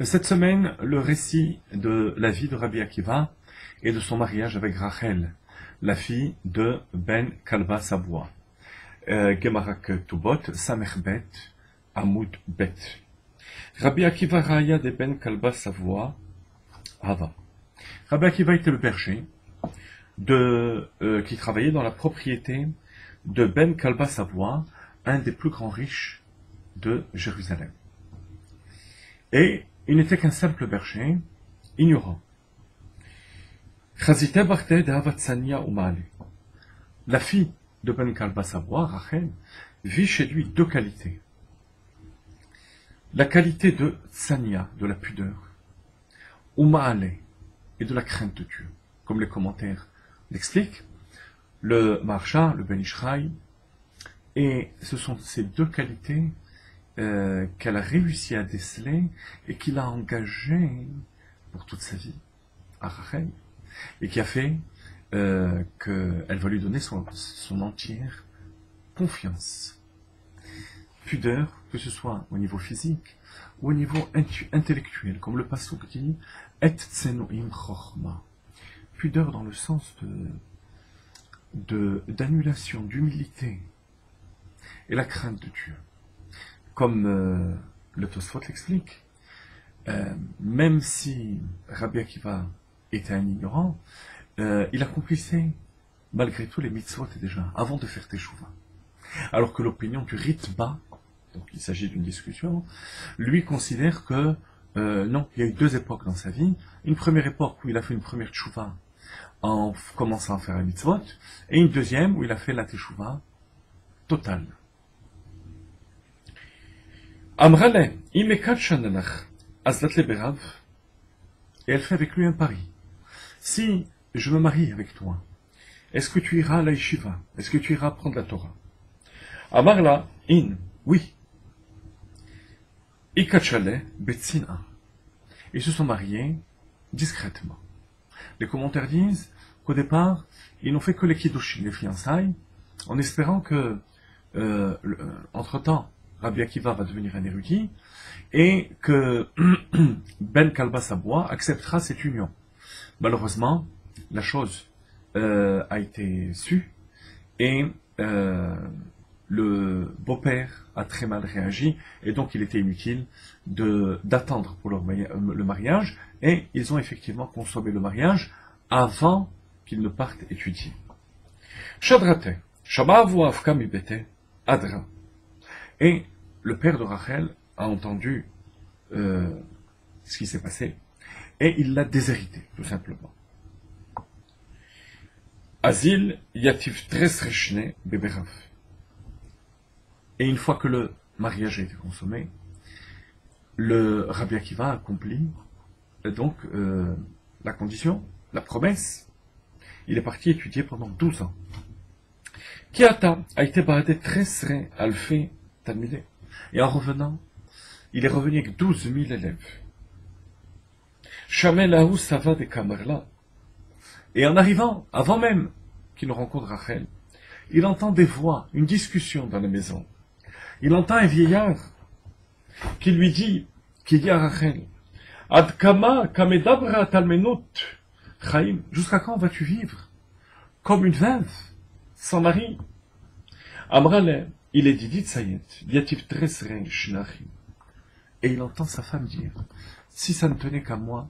Cette semaine, le récit de la vie de Rabbi Akiva et de son mariage avec Rachel, la fille de Ben Kalba Saboua. Gemarak Tubot, Samech Bet, Amoud Bet. Rabbi Akiva Raya de Ben Kalba Saboua, Hava. Rabbi Akiva était le berger qui travaillait dans la propriété de Ben Kalba Saboua, un des plus grands riches de Jérusalem. Et il n'était qu'un simple berger, ignorant. La fille de Ben Kalba Saboua, Rachel, vit chez lui deux qualités. La qualité de tsania, de la pudeur, Umaale, et de la crainte de Dieu. Comme les commentaires l'expliquent, le Maharsha, le Ben Ishraï, et ce sont ces deux qualités qu'elle a réussi à déceler et qu'il a engagé pour toute sa vie à Rachel, et qui a fait qu'elle va lui donner son entière confiance. Pudeur, que ce soit au niveau physique ou au niveau intellectuel, comme le passouk dit, et tsenoim chorma. Pudeur dans le sens d'annulation, d'humilité, et la crainte de Dieu. Comme le Tosfot l'explique, même si Rabbi Akiva était un ignorant, il accomplissait malgré tout les mitzvot déjà, avant de faire teshuva. Alors que l'opinion du Ritba, donc il s'agit d'une discussion, lui considère que non, il y a eu deux époques dans sa vie. Une première époque où il a fait une première teshuva en commençant à faire la mitzvot, et une deuxième où il a fait la teshuva totale. Amrale, imekat shananach, azlat leberav, et elle fait avec lui un pari. Si je me marie avec toi, est-ce que tu iras à la yeshiva? Est-ce que tu iras prendre la Torah? Amarla, oui. Ikachale, betzina. Ils se sont mariés discrètement. Les commentaires disent qu'au départ, ils n'ont fait que les kiddushin, les fiançailles, en espérant que, entre-temps, Rabbi Akiva va devenir un érudit, et que Ben Kalba Saboua acceptera cette union. Malheureusement, la chose a été sue, et le beau-père a très mal réagi, et donc il était inutile d'attendre pour le mariage, et ils ont effectivement consommé le mariage avant qu'ils ne partent étudier. Shadrate, Shamavu Afka Mibete, Adra. Et le père de Rachel a entendu ce qui s'est passé, et il l'a déshérité, tout simplement. Azil Yativ Tresrechne Beberav. Et une fois que le mariage a été consommé, le Rabbi Akiva a accompli donc la condition, la promesse. Il est parti étudier pendant 12 ans. Kiata a été baradé Tresre Alfé Talmidé. Et en revenant, il est revenu avec 12 000 élèves. Shamelahu Sava de Kamerla. Et en arrivant, avant même qu'il ne rencontre Rachel, il entend des voix, une discussion dans la maison. Il entend un vieillard qui dit à Rachel, Adkama kamedabra talmenut chaim, jusqu'à quand vas-tu vivre comme une veuve, sans mari? Amrale, il est dit Sayet, Yativ Tresre Shnachim. Et il entend sa femme dire, si ça ne tenait qu'à moi,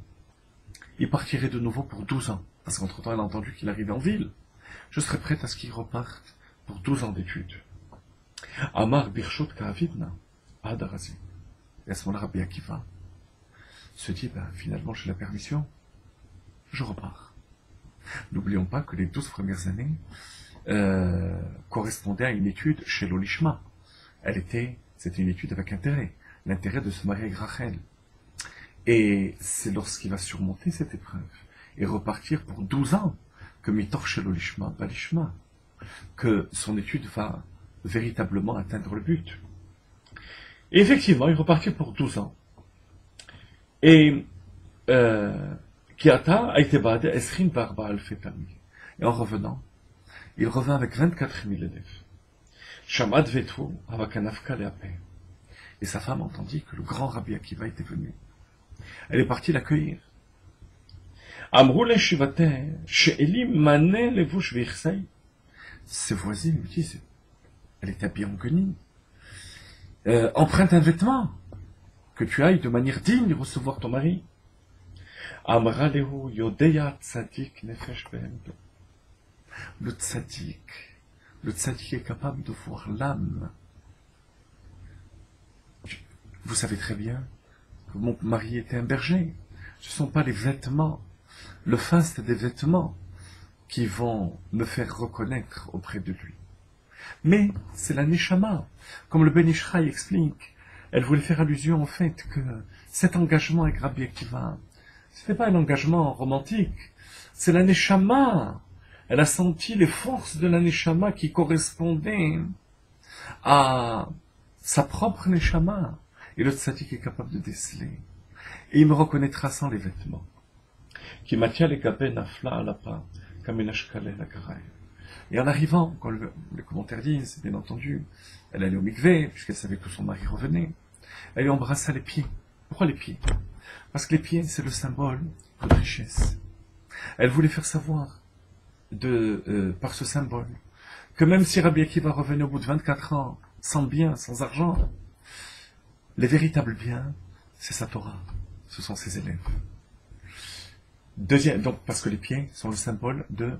il partirait de nouveau pour 12 ans. Parce qu'entre-temps, elle a entendu qu'il arrivait en ville. Je serais prête à ce qu'il reparte pour 12 ans d'études. Amar Birshot Ka'avidna, Adarazi. Et à ce moment-là, Rabbi Akiva se dit, finalement, j'ai la permission, je repars. N'oublions pas que les 12 premières années correspondaient à une étude chez l'Olishma. C'était une étude avec intérêt, l'intérêt de se marier avec Rachel. Et c'est lorsqu'il va surmonter cette épreuve et repartir pour 12 ans que Mitor chez l'Olishma, Balishma, que son étude va véritablement atteindre le but. Et effectivement, il repartit pour 12 ans. Et Kiata a été badé Esrin Barba al-Fetami. Et en revenant, il revint avec 24 000 élèves. Shamad Vetro, Avakanafka Leape. Et sa femme entendit que le grand Rabbi Akiva était venu. Elle est partie l'accueillir. Amrou le shivater, she'eli mané levush v'irsei. Ses voisines lui disent, elle est habillée en guenille. Emprunte un vêtement, que tu ailles de manière digne recevoir ton mari. Amra lehu yodeya tzadik nefesh be'emdo. Le tzaddik est capable de voir l'âme. Vous savez très bien que mon mari était un berger. Ce ne sont pas les vêtements, le faste des vêtements qui vont me faire reconnaître auprès de lui. Mais c'est la Neshama. Comme le Ben Ishraï explique, elle voulait faire allusion au fait que cet engagement avec Rabbi Akiva, ce n'était pas un engagement romantique, c'est la Neshama. Elle a senti les forces de la Neshama qui correspondaient à sa propre Neshama. Et le tzaddik est capable de déceler. Et il me reconnaîtra sans les vêtements. Qui matia les gabé nafla à la pa, comme une ashkale la karaï. Et en arrivant, quand les commentaires disent, bien entendu, elle allait au mikvé, puisqu'elle savait que son mari revenait, elle lui embrassa les pieds. Pourquoi les pieds? Parce que les pieds, c'est le symbole de richesse. Elle voulait faire savoir, par ce symbole, que même si Rabbi Akiva revenait au bout de 24 ans, sans bien, sans argent, les véritables biens, c'est sa Torah, ce sont ses élèves. Deuxième, donc, parce que les pieds sont le symbole de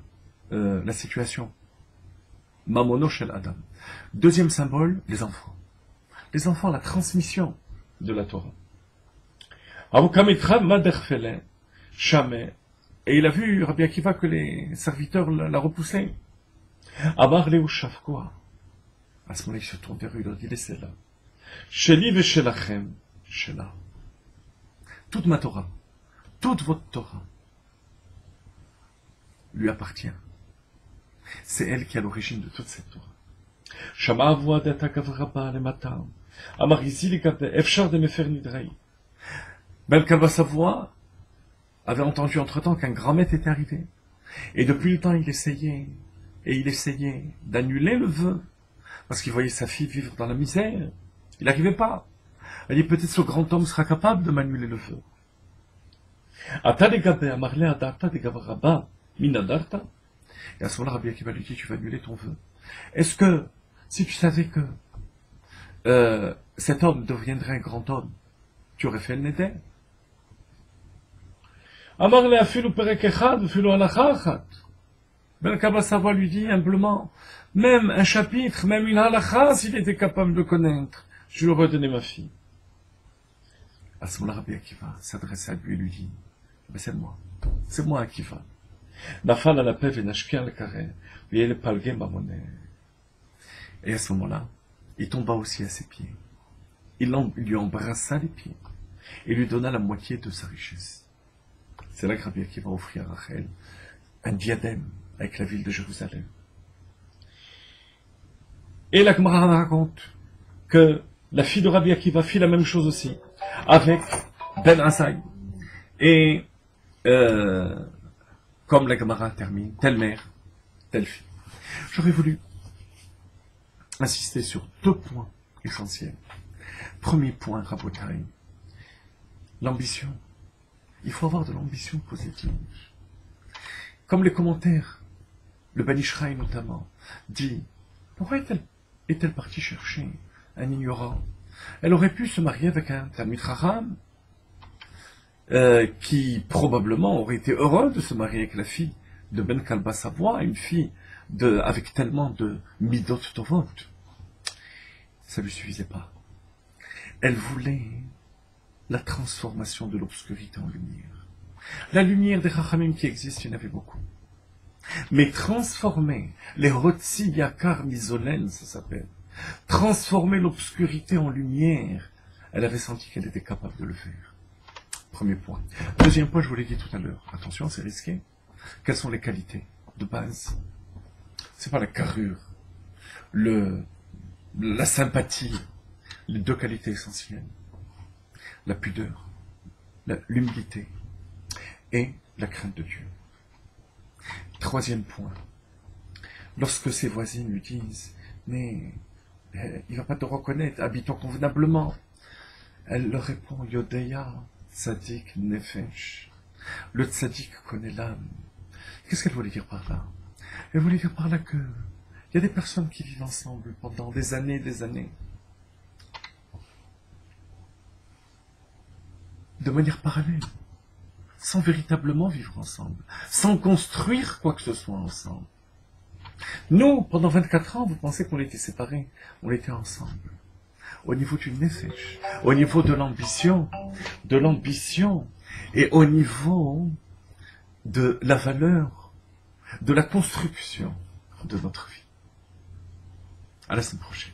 la situation. Mamono shel Adam. Deuxième symbole, les enfants. Les enfants, la transmission de la Torah. Et il a vu, Rabbi Akiva, que les serviteurs la repoussaient. Amar Leu Shavkoa. À ce moment-là, il se tourne vers eux, il leur dit, laissez-la. Sheli veshelachem, shela. Toute ma Torah, toute votre Torah, lui appartient. C'est elle qui est à l'origine de toute cette Torah. Shama avoua data kavraba le matin. Amar ici les kapé, efshar de me faire nidrei. Ben Kalba Savoie avait entendu entre-temps qu'un grand maître était arrivé. Et depuis le temps, il essayait d'annuler le vœu. Parce qu'il voyait sa fille vivre dans la misère. Il n'arrivait pas. Elle dit, peut-être ce grand homme sera capable de m'annuler le feu. Et à ce moment-là, Rabbi Akiva lui dit, tu vas annuler ton vœu. Est-ce que, si tu savais que cet homme deviendrait un grand homme, tu aurais fait le neder? Ben Kabba Savoie lui dit humblement, même un chapitre, même une halakha, s'il était capable de connaître, je lui aurais donné ma fille. À ce moment-là, Rabbi Akiva s'adresse à lui et lui dit, c'est moi Akiva. Nafal à la pève et nashker le carré, et elle palgué ma monnaie. Et à ce moment-là, il tomba aussi à ses pieds. Il lui embrassa les pieds et lui donna la moitié de sa richesse. C'est là que Rabbi Akiva offrit à Rachel un diadème avec la ville de Jérusalem. Et la Gemara raconte que la fille de Rabbi Akiva fit la même chose aussi, avec Ben Asai. Et comme la Gemara termine, telle mère, telle fille. J'aurais voulu insister sur deux points essentiels. Premier point, Rabotai, l'ambition. Il faut avoir de l'ambition positive. Comme les commentaires, le Ben Ishraï notamment, dit, pourquoi est-elle partie chercher un ignorant? Elle aurait pu se marier avec un Talmid Chacham, qui probablement aurait été heureux de se marier avec la fille de Ben Kalba Savoie, une fille avec tellement de midot tovot. Ça ne lui suffisait pas. Elle voulait la transformation de l'obscurité en lumière. La lumière des Chachamim qui existe, il y en avait beaucoup. Mais transformer les Hotzi Yakar Mizolen, ça s'appelle, transformer l'obscurité en lumière, elle avait senti qu'elle était capable de le faire. Premier point. Deuxième point, je vous l'ai dit tout à l'heure. Attention, c'est risqué. Quelles sont les qualités de base? C'est pas la carrure, la sympathie, les deux qualités essentielles. La pudeur, l'humilité et la crainte de Dieu. Troisième point. Lorsque ses voisines lui disent, mais il ne va pas te reconnaître, habitons convenablement. Elle leur répond, Yodeya, Tzadik Nefesh. Le Tzadik connaît l'âme. Qu'est-ce qu'elle voulait dire par là? Elle voulait dire par là que il y a des personnes qui vivent ensemble pendant des années, de manière parallèle, sans véritablement vivre ensemble, sans construire quoi que ce soit ensemble. Nous, pendant 24 ans, vous pensez qu'on était séparés? On était ensemble. Au niveau du nefesh, au niveau de l'ambition, et au niveau de la valeur, de la construction de notre vie. À la semaine prochaine.